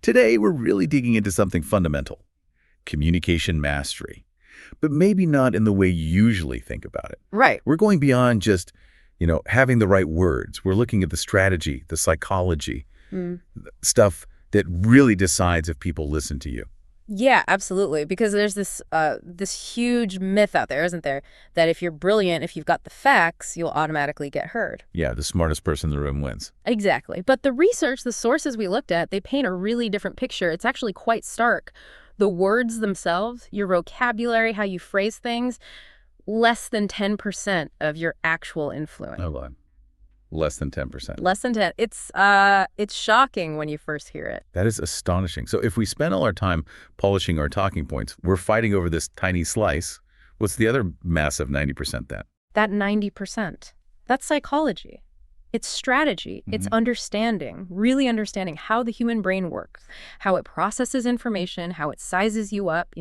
Today, we're really digging into something fundamental, communication mastery, but maybe not in the way you usually think about it. Right. We're going beyond just, having the right words. We're looking at the strategy, the psychology, stuff that really decides if people listen to you. Yeah, absolutely. Because there's this huge myth out there, isn't there, that if you're brilliant, if you've got the facts, you'll automatically get heard. Yeah, the smartest person in the room wins. Exactly. But the research, the sources we looked at, they paint a really different picture. It's actually quite stark. The words themselves, your vocabulary, how you phrase things, less than 10% of your actual influence. Hold on. Less than 10%. Less than 10. It's shocking when you first hear it. That is astonishing. So if we spend all our time polishing our talking points, we're fighting over this tiny slice. What's the other massive 90% then? That 90%. That's psychology. It's strategy. It's understanding, really understanding how the human brain works, how it processes information, how it sizes you up,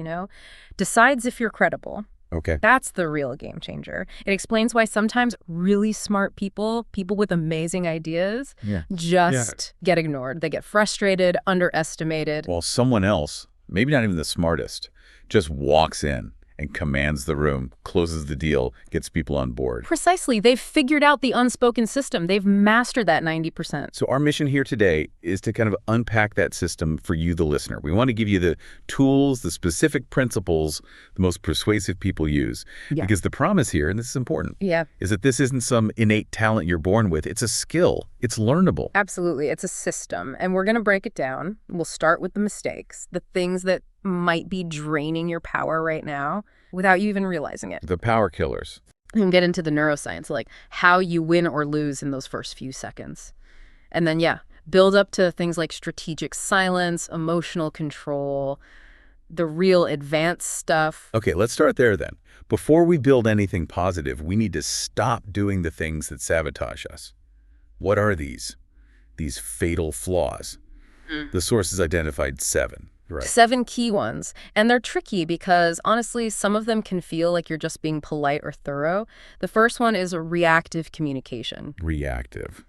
decides if you're credible. Okay. That's the real game changer. It explains why sometimes really smart people with amazing ideas, get ignored. They get frustrated, underestimated. While someone else, maybe not even the smartest, just walks in and commands the room, closes the deal, gets people on board. Precisely. They've figured out the unspoken system. They've mastered that 90%. So our mission here today is to kind of unpack that system for you, the listener. We want to give you the tools, the specific principles the most persuasive people use. Yeah. Because the promise here, and this is important, Yeah. is that this isn't some innate talent you're born with. It's a skill. It's learnable. Absolutely. It's a system. And we're going to break it down. We'll start with the mistakes, the things that might be draining your power right now without you even realizing it. The power killers. And get into the neuroscience, like how you win or lose in those first few seconds. And then, build up to things like strategic silence, emotional control, the real advanced stuff. Okay, let's start there then. Before we build anything positive, we need to stop doing the things that sabotage us. What are these? These fatal flaws. The sources identified 7. Right. 7 key ones. And they're tricky because, honestly, some of them can feel like you're just being polite or thorough. The first one is reactive communication. Reactive.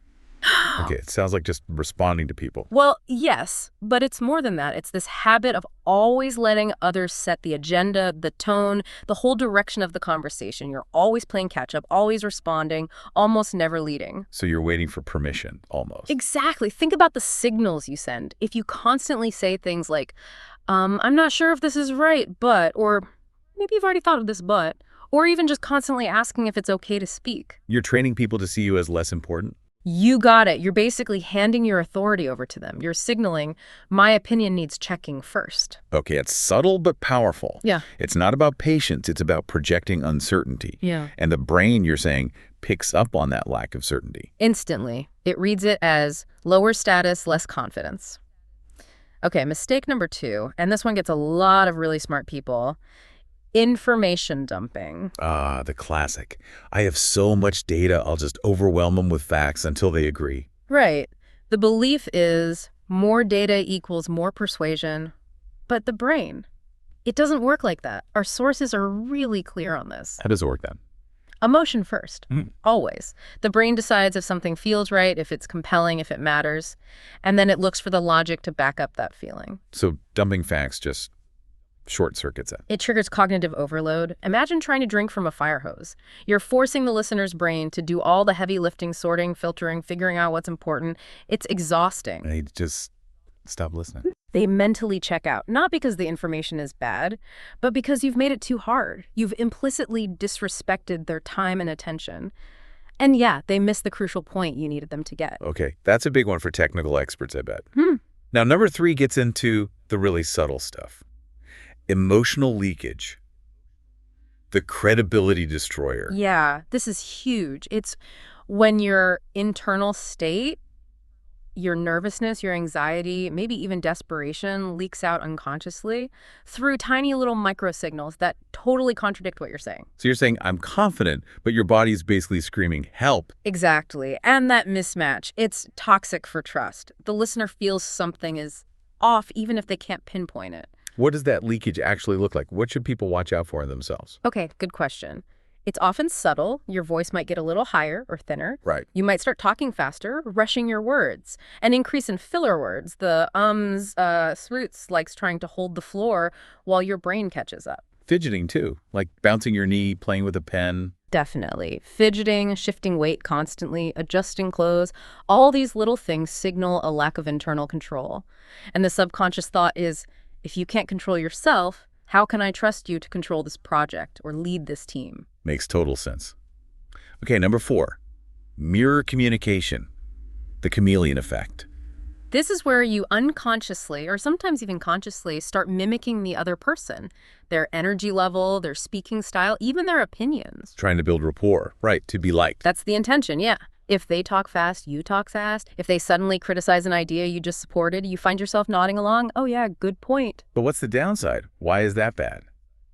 Okay, it sounds like just responding to people. Well, yes, but it's more than that. It's this habit of always letting others set the agenda, the tone, the whole direction of the conversation. You're always playing catch-up, always responding, almost never leading. So you're waiting for permission, almost. Exactly. Think about the signals you send. If you constantly say things like, I'm not sure if this is right, but, or maybe you've already thought of this, but, or even just constantly asking if it's okay to speak. You're training people to see you as less important? You got it. You're basically handing your authority over to them. You're signaling, my opinion needs checking first. Okay, it's subtle but powerful. Yeah. It's not about patience. It's about projecting uncertainty. Yeah. And the brain, you're saying, picks up on that lack of certainty. Instantly. It reads it as lower status, less confidence. Okay, mistake number 2, and this one gets a lot of really smart people. Information dumping. Ah, the classic. I have so much data, I'll just overwhelm them with facts until they agree. Right. The belief is more data equals more persuasion. But the brain, it doesn't work like that. Our sources are really clear on this. How does it work then? Emotion first, always. The brain decides if something feels right, if it's compelling, if it matters, and then it looks for the logic to back up that feeling. So dumping facts just short circuits it. It triggers cognitive overload. Imagine trying to drink from a fire hose. You're forcing the listener's brain to do all the heavy lifting, sorting, filtering, figuring out what's important. It's exhausting. They just stop listening. They mentally check out, not because the information is bad, but because you've made it too hard. You've implicitly disrespected their time and attention. And they miss the crucial point you needed them to get. Okay, that's a big one for technical experts, I bet. Now, number 3 gets into the really subtle stuff. Emotional leakage. The credibility destroyer. Yeah, this is huge. It's when your internal state, your nervousness, your anxiety, maybe even desperation leaks out unconsciously through tiny little microsignals that totally contradict what you're saying. So you're saying, I'm confident, but your body's basically screaming, help. Exactly. And that mismatch, it's toxic for trust. The listener feels something is off even if they can't pinpoint it. What does that leakage actually look like? What should people watch out for in themselves? Okay, good question. It's often subtle. Your voice might get a little higher or thinner. Right. You might start talking faster, rushing your words. An increase in filler words, the swoots, likes trying to hold the floor while your brain catches up. Fidgeting, too, like bouncing your knee, playing with a pen. Definitely. Fidgeting, shifting weight constantly, adjusting clothes, all these little things signal a lack of internal control. And the subconscious thought is, if you can't control yourself, how can I trust you to control this project or lead this team? Makes total sense. Okay, number 4, mirror communication, the chameleon effect. This is where you unconsciously, or sometimes even consciously, start mimicking the other person, their energy level, their speaking style, even their opinions. Trying to build rapport, right, to be liked. That's the intention, yeah. If they talk fast, you talk fast. If they suddenly criticize an idea you just supported, you find yourself nodding along. Oh yeah, good point. But what's the downside? Why is that bad?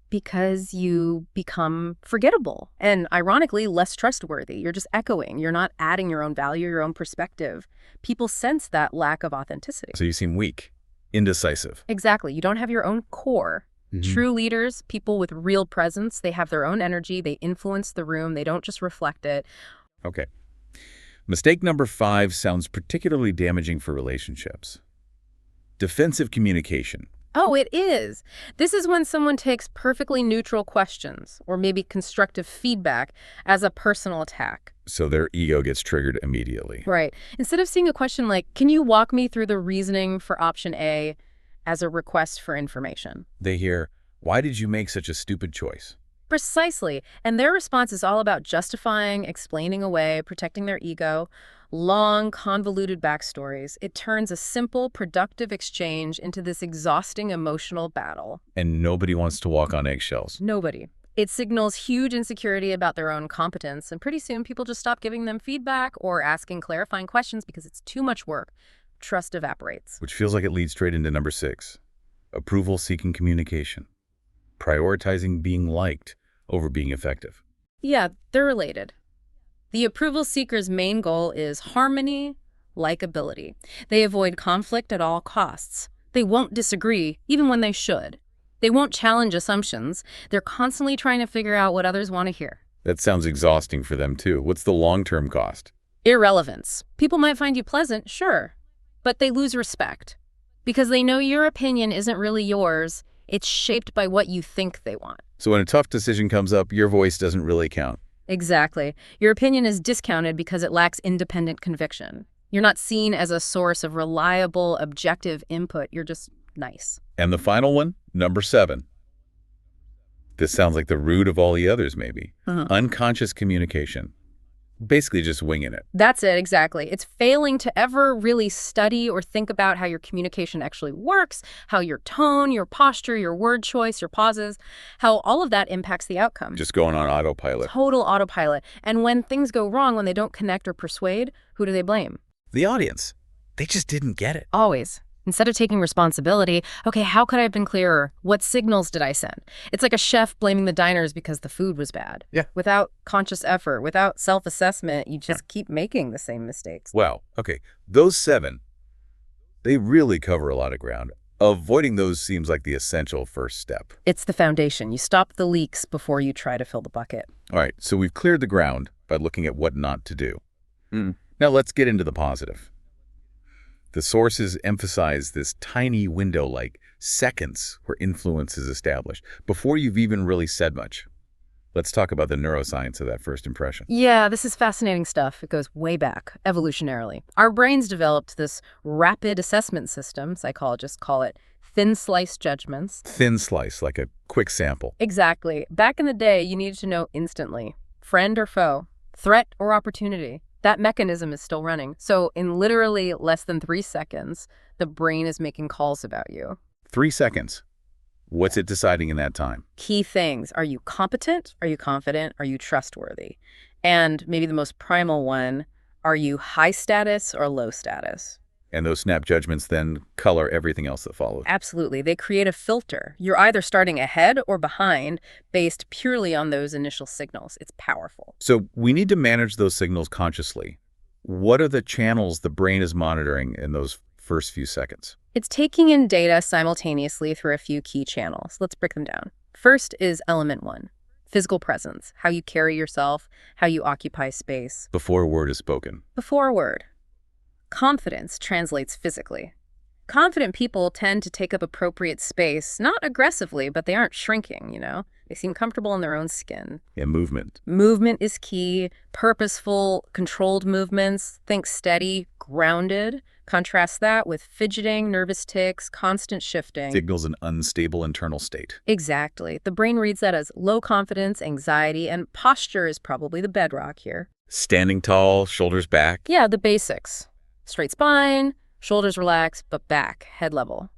Because you become forgettable and, ironically, less trustworthy. You're just echoing. You're not adding your own value, your own perspective. People sense that lack of authenticity. So you seem weak, indecisive. Exactly. You don't have your own core. True leaders, people with real presence, they have their own energy. They influence the room. They don't just reflect it. Okay. Mistake number 5 sounds particularly damaging for relationships. Defensive communication. Oh, it is. This is when someone takes perfectly neutral questions or maybe constructive feedback as a personal attack. So their ego gets triggered immediately. Right. Instead of seeing a question like, can you walk me through the reasoning for option A, as a request for information? They hear, why did you make such a stupid choice? Precisely. And their response is all about justifying, explaining away, protecting their ego. Long, convoluted backstories. It turns a simple, productive exchange into this exhausting emotional battle. And nobody wants to walk on eggshells. Nobody. It signals huge insecurity about their own competence, and pretty soon people just stop giving them feedback or asking clarifying questions because it's too much work. Trust evaporates. Which feels like it leads straight into number 6, approval-seeking communication, prioritizing being liked over being effective. Yeah, they're related. The approval seeker's main goal is harmony, likability. They avoid conflict at all costs. They won't disagree, even when they should. They won't challenge assumptions. They're constantly trying to figure out what others want to hear. That sounds exhausting for them, too. What's the long-term cost? Irrelevance. People might find you pleasant, sure, but they lose respect because they know your opinion isn't really yours. It's shaped by what you think they want. So when a tough decision comes up, your voice doesn't really count. Exactly. Your opinion is discounted because it lacks independent conviction. You're not seen as a source of reliable, objective input. You're just nice. And the final one, number 7. This sounds like the root of all the others, maybe. Unconscious communication. Basically just winging it. That's it, exactly. It's failing to ever really study or think about how your communication actually works, how your tone, your posture, your word choice, your pauses, how all of that impacts the outcome. Just going on autopilot. Total autopilot. And when things go wrong, when they don't connect or persuade, who do they blame? The audience. They just didn't get it. Always. Instead of taking responsibility, okay, how could I have been clearer? What signals did I send? It's like a chef blaming the diners because the food was bad. Yeah. Without conscious effort, without self-assessment, you just keep making the same mistakes. Wow. Okay. Those 7, they really cover a lot of ground. Avoiding those seems like the essential first step. It's the foundation. You stop the leaks before you try to fill the bucket. All right. So we've cleared the ground by looking at what not to do. Now let's get into the positive. The sources emphasize this tiny window, like seconds, where influence is established, before you've even really said much. Let's talk about the neuroscience of that first impression. Yeah, this is fascinating stuff. It goes way back, evolutionarily. Our brains developed this rapid assessment system. Psychologists call it thin slice judgments. Thin slice, like a quick sample. Exactly. Back in the day, you needed to know instantly. Friend or foe, threat or opportunity. That mechanism is still running. So in literally less than 3 seconds, the brain is making calls about you. 3 seconds. What's it deciding in that time? Key things. Are you competent? Are you confident? Are you trustworthy? And maybe the most primal one, are you high status or low status? And those snap judgments then color everything else that follows. Absolutely. They create a filter. You're either starting ahead or behind based purely on those initial signals. It's powerful. So we need to manage those signals consciously. What are the channels the brain is monitoring in those first few seconds? It's taking in data simultaneously through a few key channels. Let's break them down. First is element 1, Physical presence, how you carry yourself, how you occupy space. Before a word is spoken. Before a word. Confidence translates physically. Confident people tend to take up appropriate space, not aggressively, but they aren't shrinking, you know? They seem comfortable in their own skin. Yeah, movement. Movement is key. Purposeful, controlled movements. Think steady, grounded. Contrast that with fidgeting, nervous tics, constant shifting. Signals an unstable internal state. Exactly. The brain reads that as low confidence, anxiety, and posture is probably the bedrock here. Standing tall, shoulders back. Yeah, the basics. Straight spine, shoulders relaxed, but back, head level.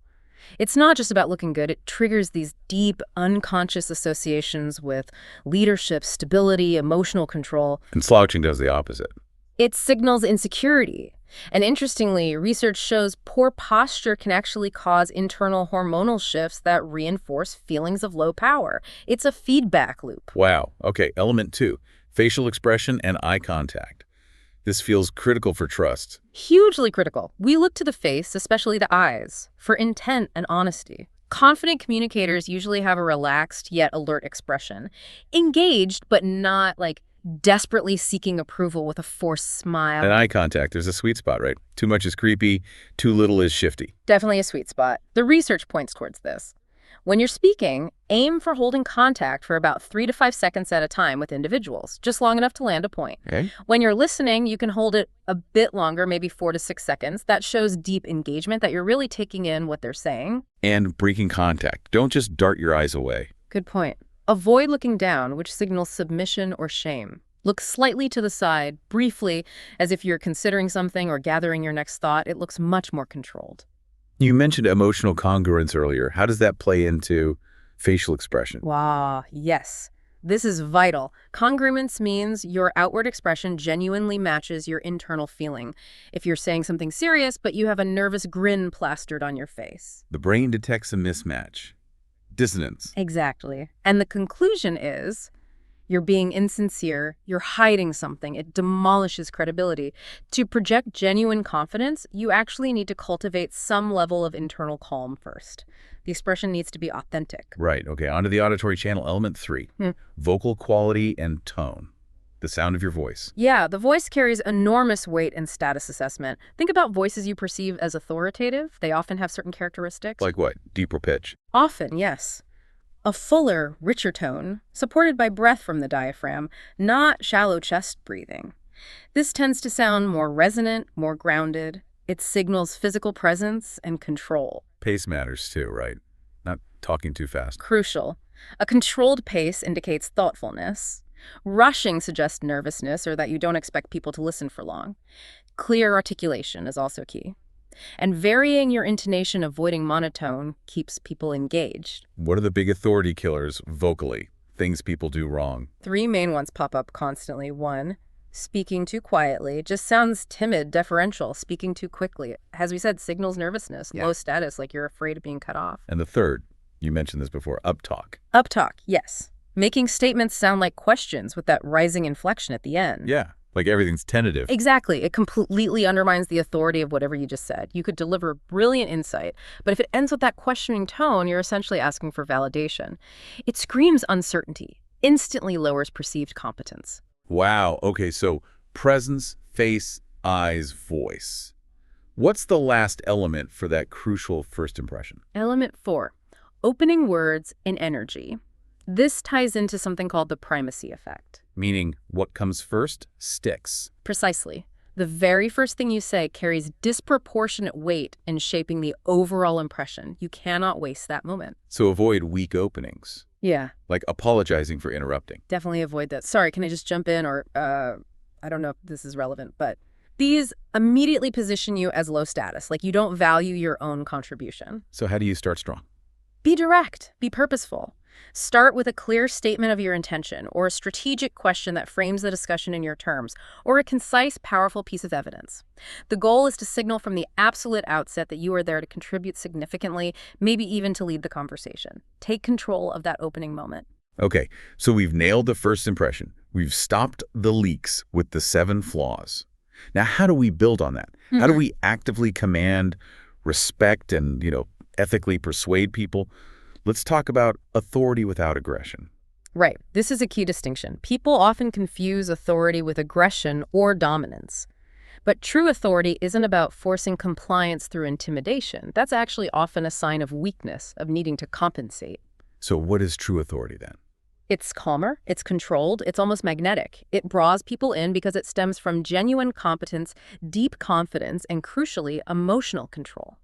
It's not just about looking good. It triggers these deep, unconscious associations with leadership, stability, emotional control. And slouching does the opposite. It signals insecurity. And interestingly, research shows poor posture can actually cause internal hormonal shifts that reinforce feelings of low power. It's a feedback loop. Wow. Okay, element 2, facial expression and eye contact. This feels critical for trust. Hugely critical. We look to the face, especially the eyes, for intent and honesty. Confident communicators usually have a relaxed yet alert expression. Engaged, but not like desperately seeking approval with a forced smile. And eye contact, there's a sweet spot, right? Too much is creepy, too little is shifty. Definitely a sweet spot. The research points towards this. When you're speaking, aim for holding contact for about 3 to 5 seconds at a time with individuals, just long enough to land a point. Okay. When you're listening, you can hold it a bit longer, maybe 4 to 6 seconds. That shows deep engagement, that you're really taking in what they're saying. And breaking contact. Don't just dart your eyes away. Good point. Avoid looking down, which signals submission or shame. Look slightly to the side, briefly, as if you're considering something or gathering your next thought. It looks much more controlled. You mentioned emotional congruence earlier. How does that play into facial expression? Wow, yes. This is vital. Congruence means your outward expression genuinely matches your internal feeling. If you're saying something serious, but you have a nervous grin plastered on your face. The brain detects a mismatch. Dissonance. Exactly. And the conclusion is you're being insincere, you're hiding something. It demolishes credibility. To project genuine confidence, you actually need to cultivate some level of internal calm first. The expression needs to be authentic. Right. Okay. On to the auditory channel, element 3. Vocal quality and tone. The sound of your voice. Yeah, the voice carries enormous weight in status assessment. Think about voices you perceive as authoritative. They often have certain characteristics. Like what? Deeper pitch. Often, yes. A fuller, richer tone, supported by breath from the diaphragm, not shallow chest breathing. This tends to sound more resonant, more grounded. It signals physical presence and control. Pace matters too, right? Not talking too fast. Crucial. A controlled pace indicates thoughtfulness. Rushing suggests nervousness or that you don't expect people to listen for long. Clear articulation is also key. And varying your intonation, avoiding monotone, keeps people engaged. What are the big authority killers vocally? Things people do wrong. 3 main ones pop up constantly. 1, speaking too quietly. Just sounds timid, deferential. Speaking too quickly, as we said, signals nervousness, low status, like you're afraid of being cut off. And the third, you mentioned this before, uptalk. Uptalk, yes. Making statements sound like questions with that rising inflection at the end. Yeah. Like everything's tentative. Exactly. It completely undermines the authority of whatever you just said. You could deliver brilliant insight, but if it ends with that questioning tone, you're essentially asking for validation. It screams uncertainty, instantly lowers perceived competence. Wow. Okay, so presence, face, eyes, voice. What's the last element for that crucial first impression? Element 4, opening words and energy. This ties into something called the primacy effect. Meaning, what comes first sticks. Precisely. The very first thing you say carries disproportionate weight in shaping the overall impression. You cannot waste that moment. So avoid weak openings. Yeah. Like apologizing for interrupting. Definitely avoid that. Sorry, can I just jump in? Or, I don't know if this is relevant, but these immediately position you as low status. Like you don't value your own contribution. So how do you start strong? Be direct. Be purposeful. Start with a clear statement of your intention, or a strategic question that frames the discussion in your terms, or a concise, powerful piece of evidence. The goal is to signal from the absolute outset that you are there to contribute significantly, maybe even to lead the conversation. Take control of that opening moment. Okay, so we've nailed the first impression. We've stopped the leaks with the 7 flaws. Now, how do we build on that? How do we actively command, respect, and, ethically persuade people? Let's talk about authority without aggression. Right. This is a key distinction. People often confuse authority with aggression or dominance. But true authority isn't about forcing compliance through intimidation. That's actually often a sign of weakness, of needing to compensate. So what is true authority then? It's calmer, it's controlled, it's almost magnetic. It draws people in because it stems from genuine competence, deep confidence, and crucially, emotional control.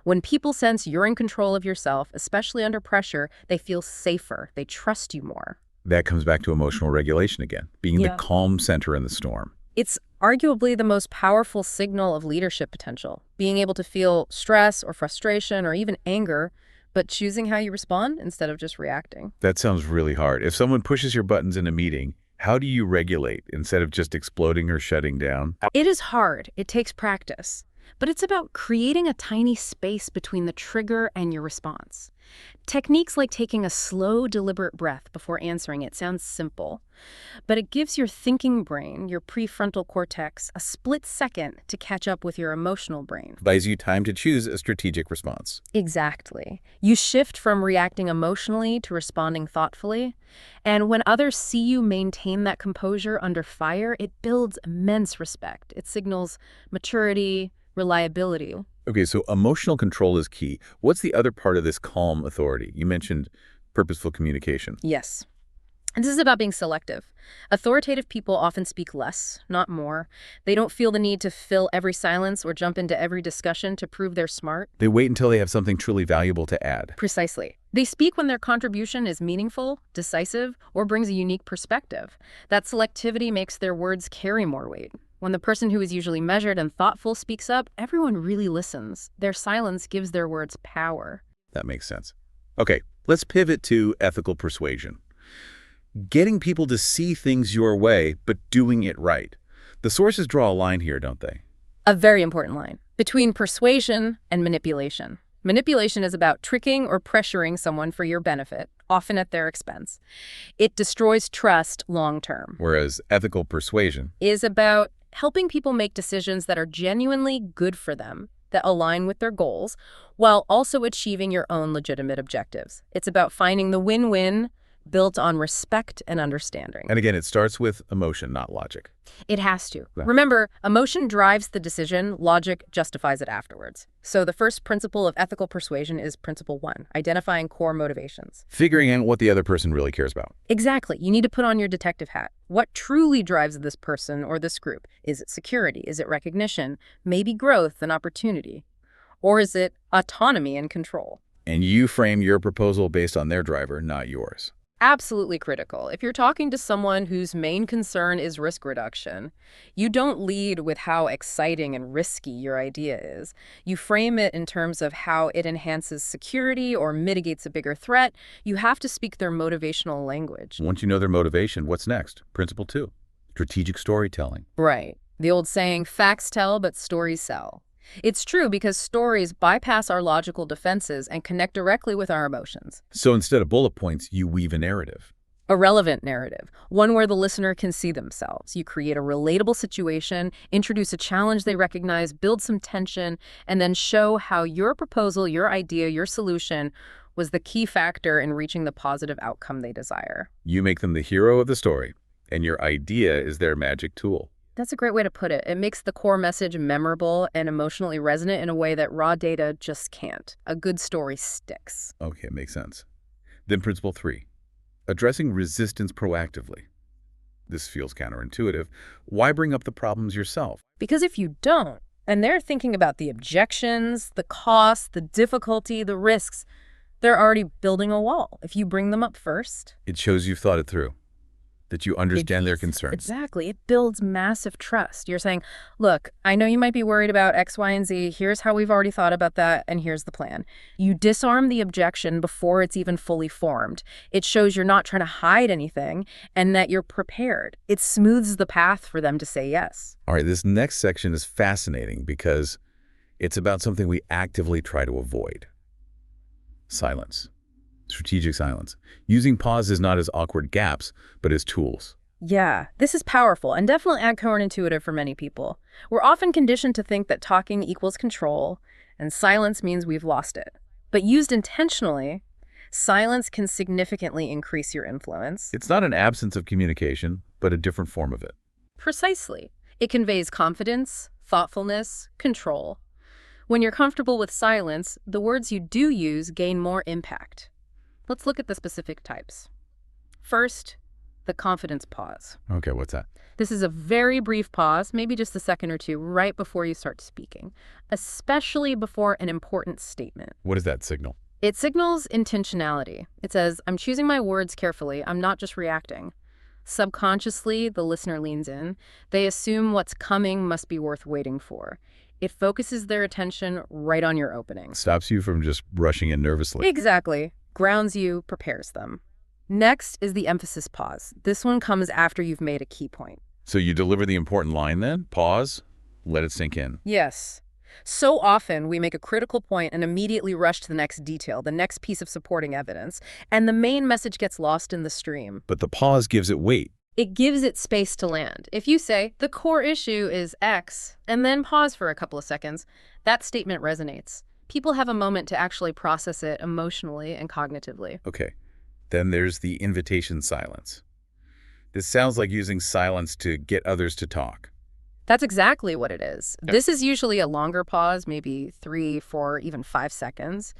When people sense you're in control of yourself, especially under pressure, they feel safer, they trust you more. That comes back to emotional regulation again, being the calm center in the storm. It's arguably the most powerful signal of leadership potential, being able to feel stress or frustration or even anger, but choosing how you respond instead of just reacting. That sounds really hard. If someone pushes your buttons in a meeting, how do you regulate instead of just exploding or shutting down? It is hard. It takes practice. But it's about creating a tiny space between the trigger and your response. Techniques like taking a slow, deliberate breath before answering it sounds simple, but it gives your thinking brain, your prefrontal cortex, a split second to catch up with your emotional brain. Buys you time to choose a strategic response. Exactly. You shift from reacting emotionally to responding thoughtfully, and when others see you maintain that composure under fire, it builds immense respect. It signals maturity, reliability. Okay, so emotional control is key. What's the other part of this calm authority? You mentioned purposeful communication. Yes. And this is about being selective. Authoritative people often speak less, not more. They don't feel the need to fill every silence or jump into every discussion to prove they're smart. They wait until they have something truly valuable to add. Precisely. They speak when their contribution is meaningful, decisive, or brings a unique perspective. That selectivity makes their words carry more weight. When the person who is usually measured and thoughtful speaks up, everyone really listens. Their silence gives their words power. That makes sense. Okay, let's pivot to ethical persuasion. Getting people to see things your way, but doing it right. The sources draw a line here, don't they? A very important line. Between persuasion and manipulation. Manipulation is about tricking or pressuring someone for your benefit, often at their expense. It destroys trust long term. Whereas ethical persuasion is about helping people make decisions that are genuinely good for them, that align with their goals, while also achieving your own legitimate objectives. It's about finding the win-win built on respect and understanding. And again, it starts with emotion, not logic. It has to. Remember, emotion drives the decision, logic justifies it afterwards. So the first principle of ethical persuasion is principle 1, identifying core motivations. Figuring out what the other person really cares about. Exactly. You need to put on your detective hat. What truly drives this person or this group? Is it security? Is it recognition? Maybe growth and opportunity? Or is it autonomy and control? And you frame your proposal based on their driver, not yours. Absolutely critical. If you're talking to someone whose main concern is risk reduction, you don't lead with how exciting and risky your idea is. You frame it in terms of how it enhances security or mitigates a bigger threat. You have to speak their motivational language. Once you know their motivation, what's next? Principle 2, strategic storytelling. Right. The old saying, facts tell, but stories sell. It's true because stories bypass our logical defenses and connect directly with our emotions. So instead of bullet points, you weave a narrative. A relevant narrative, one where the listener can see themselves. You create a relatable situation, introduce a challenge they recognize, build some tension, and then show how your proposal, your idea, your solution was the key factor in reaching the positive outcome they desire. You make them the hero of the story, and your idea is their magic tool. That's a great way to put it. It makes the core message memorable and emotionally resonant in a way that raw data just can't. A good story sticks. Okay, makes sense. Then principle 3, addressing resistance proactively. This feels counterintuitive. Why bring up the problems yourself? Because if you don't, and they're thinking about the objections, the costs, the difficulty, the risks, they're already building a wall. If you bring them up first, It shows you've thought it through, that you understand their concerns. Exactly. It builds massive trust. You're saying, look, I know you might be worried about X, Y, and Z. Here's how we've already thought about that, and here's the plan. You disarm the objection before it's even fully formed. It shows you're not trying to hide anything and that you're prepared. It smooths the path for them to say yes. All right, this next section is fascinating because it's about something we actively try to avoid. Silence. Strategic silence. Using pauses not as awkward gaps, but as tools. Yeah, this is powerful and definitely counterintuitive for many people. We're often conditioned to think that talking equals control, and silence means we've lost it. But used intentionally, Silence can significantly increase your influence. It's not an absence of communication, but a different form of it. Precisely. It conveys confidence, thoughtfulness, control. When you're comfortable with silence, the words you do use gain more impact. Let's look at the specific types. First, the confidence pause. Okay, what's that? This is a very brief pause, maybe just a second or two, right before you start speaking, especially before an important statement. What does that signal? It signals intentionality. It says, I'm choosing my words carefully. I'm not just reacting. Subconsciously, the listener leans in. They assume what's coming must be worth waiting for. It focuses their attention right on your opening. Stops you from just rushing in nervously. Exactly. Grounds you, prepares them. Next is the emphasis pause. This one comes after you've made a key point. So you deliver the important line then, pause, let it sink in. Yes. So often we make a critical point and immediately rush to the next detail, the next piece of supporting evidence, and the main message gets lost in the stream. But the pause gives it weight. It gives it space to land. If you say, the core issue is X, and then pause for a couple of seconds, that statement resonates. People have a moment to actually process it emotionally and cognitively. Okay. Then there's the invitation silence. This sounds like using silence to get others to talk. That's exactly what it is. Yep. This is usually a longer pause, maybe 3, 4, even 5 seconds.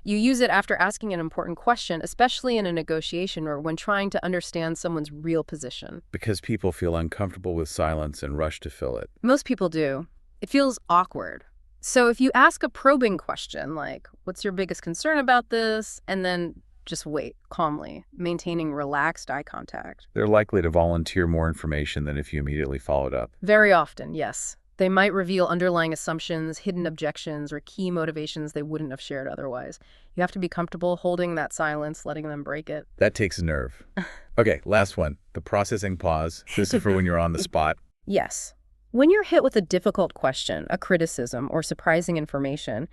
You use it after asking an important question, especially in a negotiation or when trying to understand someone's real position. Because people feel uncomfortable with silence and rush to fill it. Most people do. It feels awkward. So if you ask a probing question like, what's your biggest concern about this? And then just wait calmly, maintaining relaxed eye contact. They're likely to volunteer more information than if you immediately followed up. Very often, yes. They might reveal underlying assumptions, hidden objections, or key motivations they wouldn't have shared otherwise. You have to be comfortable holding that silence, letting them break it. That takes nerve. Okay, last one. The processing pause. This is for when you're on the spot. Yes. When you're hit with a difficult question, a criticism, or surprising information,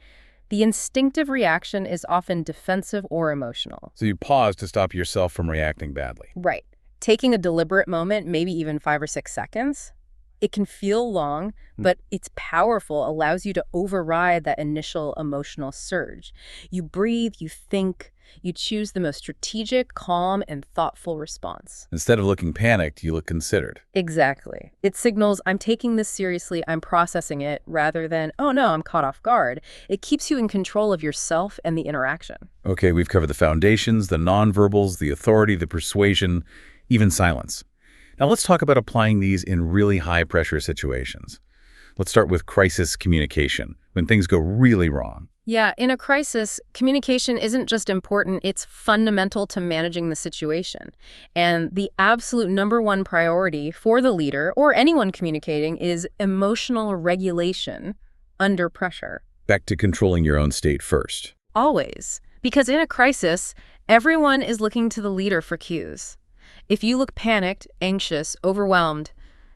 the instinctive reaction is often defensive or emotional. So you pause to stop yourself from reacting badly. Right. Taking a deliberate moment, maybe even 5 or 6 seconds, it can feel long, but it's powerful, allows you to override that initial emotional surge. You breathe, you think, you choose the most strategic, calm, and thoughtful response. Instead of looking panicked, you look considered. Exactly. It signals, I'm taking this seriously, I'm processing it, rather than, oh no, I'm caught off guard. It keeps you in control of yourself and the interaction. Okay, we've covered the foundations, the nonverbals, the authority, the persuasion, even silence. Now let's talk about applying these in really high-pressure situations. Let's start with crisis communication, when things go really wrong. Yeah, in a crisis, communication isn't just important, it's fundamental to managing the situation. And the absolute #1 priority for the leader or anyone communicating is emotional regulation under pressure. Back to controlling your own state first. Always. Because in a crisis, everyone is looking to the leader for cues. If you look panicked, anxious, overwhelmed,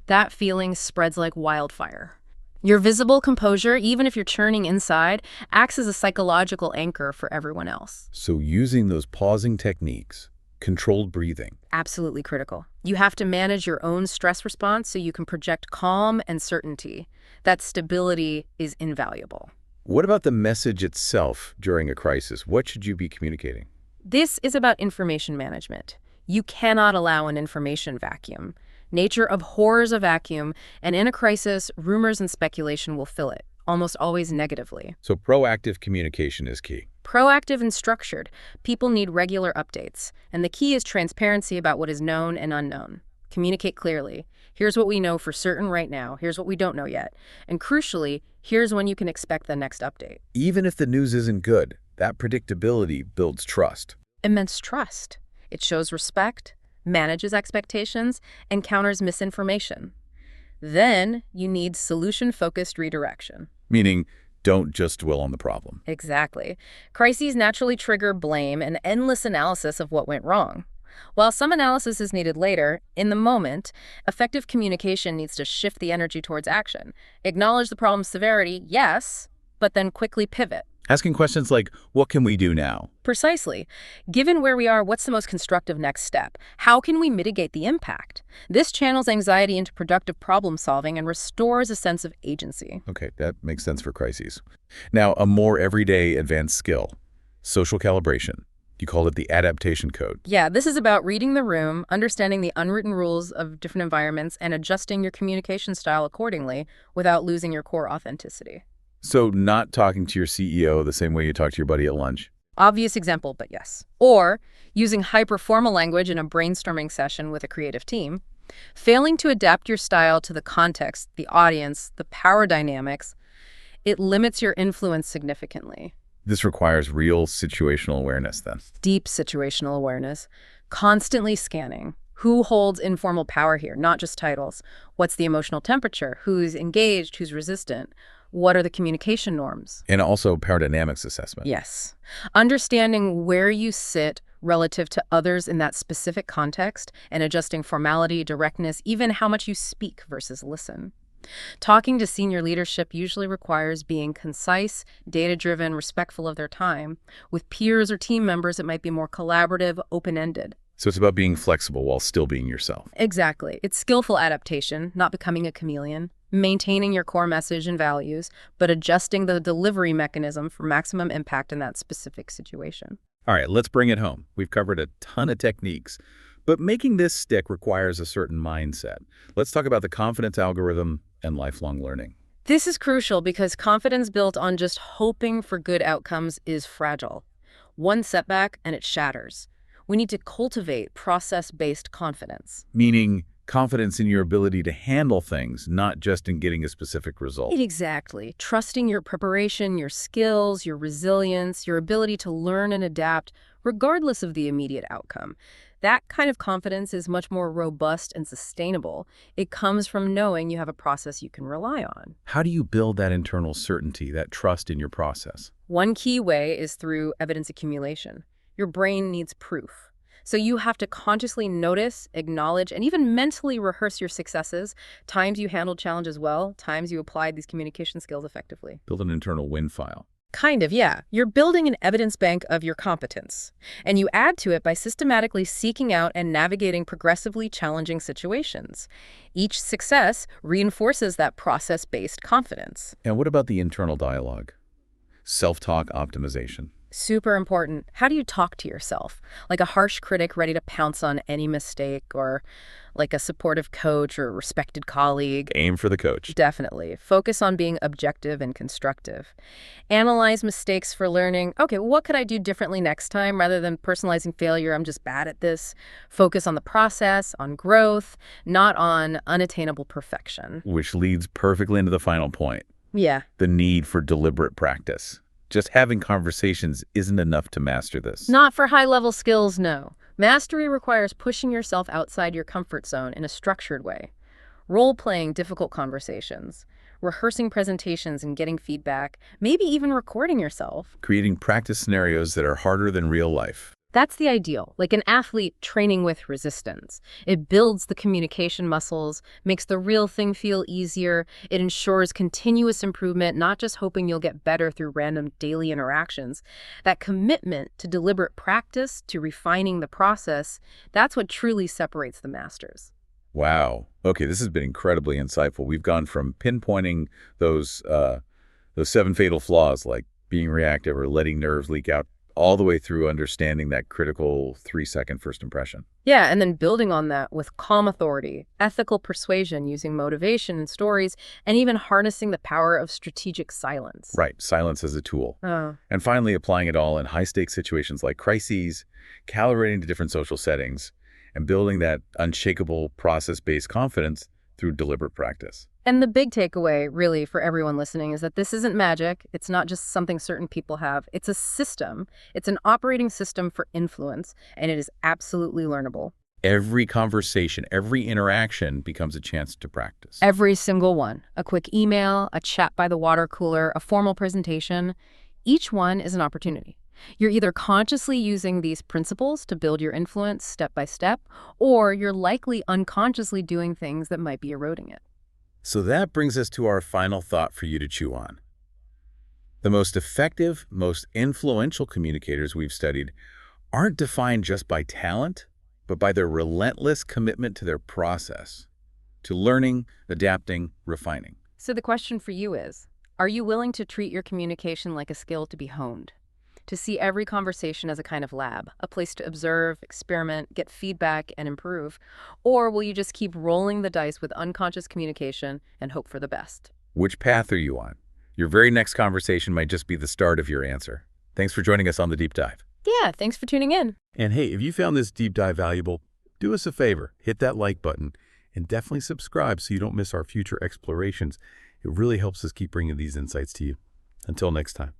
that feeling spreads like wildfire. Your visible composure, even if you're churning inside, acts as a psychological anchor for everyone else. So using those pausing techniques, controlled breathing. Absolutely critical. You have to manage your own stress response so you can project calm and certainty. That stability is invaluable. What about the message itself during a crisis? What should you be communicating? This is about information management. You cannot allow an information vacuum. Nature abhors a vacuum, and in a crisis, rumors and speculation will fill it, almost always negatively. So proactive communication is key. Proactive and structured. People need regular updates, and the key is transparency about what is known and unknown. Communicate clearly. Here's what we know for certain right now. Here's what we don't know yet. And crucially, here's when you can expect the next update. Even if the news isn't good, that predictability builds trust. Immense trust. It shows respect, manages expectations, and counters misinformation. Then you need solution-focused redirection. Meaning, don't just dwell on the problem. Exactly. Crises naturally trigger blame and endless analysis of what went wrong. While some analysis is needed later, in the moment, effective communication needs to shift the energy towards action. Acknowledge the problem's severity, yes, but then quickly pivot. Asking questions like, what can we do now? Precisely. Given where we are, what's the most constructive next step? How can we mitigate the impact? This channels anxiety into productive problem solving and restores a sense of agency. Okay, that makes sense for crises. Now, a more everyday advanced skill, social calibration. You called it the adaptation code. Yeah, this is about reading the room, understanding the unwritten rules of different environments, and adjusting your communication style accordingly without losing your core authenticity. So not talking to your CEO the same way you talk to your buddy at lunch. Obvious example, but yes. Or using hyper-formal language in a brainstorming session with a creative team. Failing to adapt your style to the context, the audience, the power dynamics, it limits your influence significantly. This requires real situational awareness then. Deep situational awareness, constantly scanning. Who holds informal power here? Not just titles. What's the emotional temperature? Who's engaged? Who's resistant? What are the communication norms? And also power dynamics assessment. Yes. Understanding where you sit relative to others in that specific context and adjusting formality, directness, even how much you speak versus listen. Talking to senior leadership usually requires being concise, data-driven, respectful of their time. With peers or team members, it might be more collaborative, open-ended. So it's about being flexible while still being yourself. Exactly. It's skillful adaptation, not becoming a chameleon, maintaining your core message and values, but adjusting the delivery mechanism for maximum impact in that specific situation. All right, let's bring it home. We've covered a ton of techniques, but making this stick requires a certain mindset. Let's talk about the confidence algorithm and lifelong learning. This is crucial because confidence built on just hoping for good outcomes is fragile. One setback and it shatters. We need to cultivate process-based confidence. Meaning confidence in your ability to handle things, not just in getting a specific result. Exactly. Trusting your preparation, your skills, your resilience, your ability to learn and adapt, regardless of the immediate outcome. That kind of confidence is much more robust and sustainable. It comes from knowing you have a process you can rely on. How do you build that internal certainty, that trust in your process? One key way is through evidence accumulation. Your brain needs proof. So you have to consciously notice, acknowledge, and even mentally rehearse your successes, times you handled challenges well, times you applied these communication skills effectively. Build an internal win file. Kind of, yeah. You're building an evidence bank of your competence. And you add to it by systematically seeking out and navigating progressively challenging situations. Each success reinforces that process-based confidence. And what about the internal dialogue? Self-talk optimization. Super important. How do you talk to yourself? Like a harsh critic ready to pounce on any mistake, or like a supportive coach or respected colleague? Aim for the coach. Definitely. Focus on being objective and constructive. Analyze mistakes for learning. Okay, what could I do differently next time? Rather than personalizing failure, I'm just bad at this. Focus on the process, on growth, not on unattainable perfection. Which leads perfectly into the final point. Yeah. The need for deliberate practice. Just having conversations isn't enough to master this. Not for high-level skills, no. Mastery requires pushing yourself outside your comfort zone in a structured way. Role-playing difficult conversations, rehearsing presentations and getting feedback, maybe even recording yourself. Creating practice scenarios that are harder than real life. That's the ideal, like an athlete training with resistance. It builds the communication muscles, makes the real thing feel easier. It ensures continuous improvement, not just hoping you'll get better through random daily interactions. That commitment to deliberate practice, to refining the process, that's what truly separates the masters. Wow. Okay, this has been incredibly insightful. We've gone from pinpointing those 7 fatal flaws, like being reactive or letting nerves leak out, all the way through understanding that critical 3-second first impression. Yeah, and then building on that with calm authority, ethical persuasion using motivation and stories, and even harnessing the power of strategic silence. Right, silence as a tool. Oh. And finally, applying it all in high-stakes situations like crises, calibrating to different social settings, and building that unshakable process-based confidence through deliberate practice. And the big takeaway, really, for everyone listening is that this isn't magic. It's not just something certain people have. It's a system. It's an operating system for influence, and it is absolutely learnable. Every conversation, every interaction becomes a chance to practice. Every single one. A quick email, a chat by the water cooler, a formal presentation. Each one is an opportunity. You're either consciously using these principles to build your influence step by step, or you're likely unconsciously doing things that might be eroding it. So that brings us to our final thought for you to chew on. The most effective, most influential communicators we've studied aren't defined just by talent, but by their relentless commitment to their process, to learning, adapting, refining. So the question for you is, are you willing to treat your communication like a skill to be honed? to see every conversation as a kind of lab, a place to observe, experiment, get feedback, and improve? Or will you just keep rolling the dice with unconscious communication and hope for the best? Which path are you on? Your very next conversation might just be the start of your answer. Thanks for joining us on The Deep Dive. Yeah, thanks for tuning in. And hey, if you found this deep dive valuable, do us a favor, hit that like button, and definitely subscribe so you don't miss our future explorations. It really helps us keep bringing these insights to you. Until next time.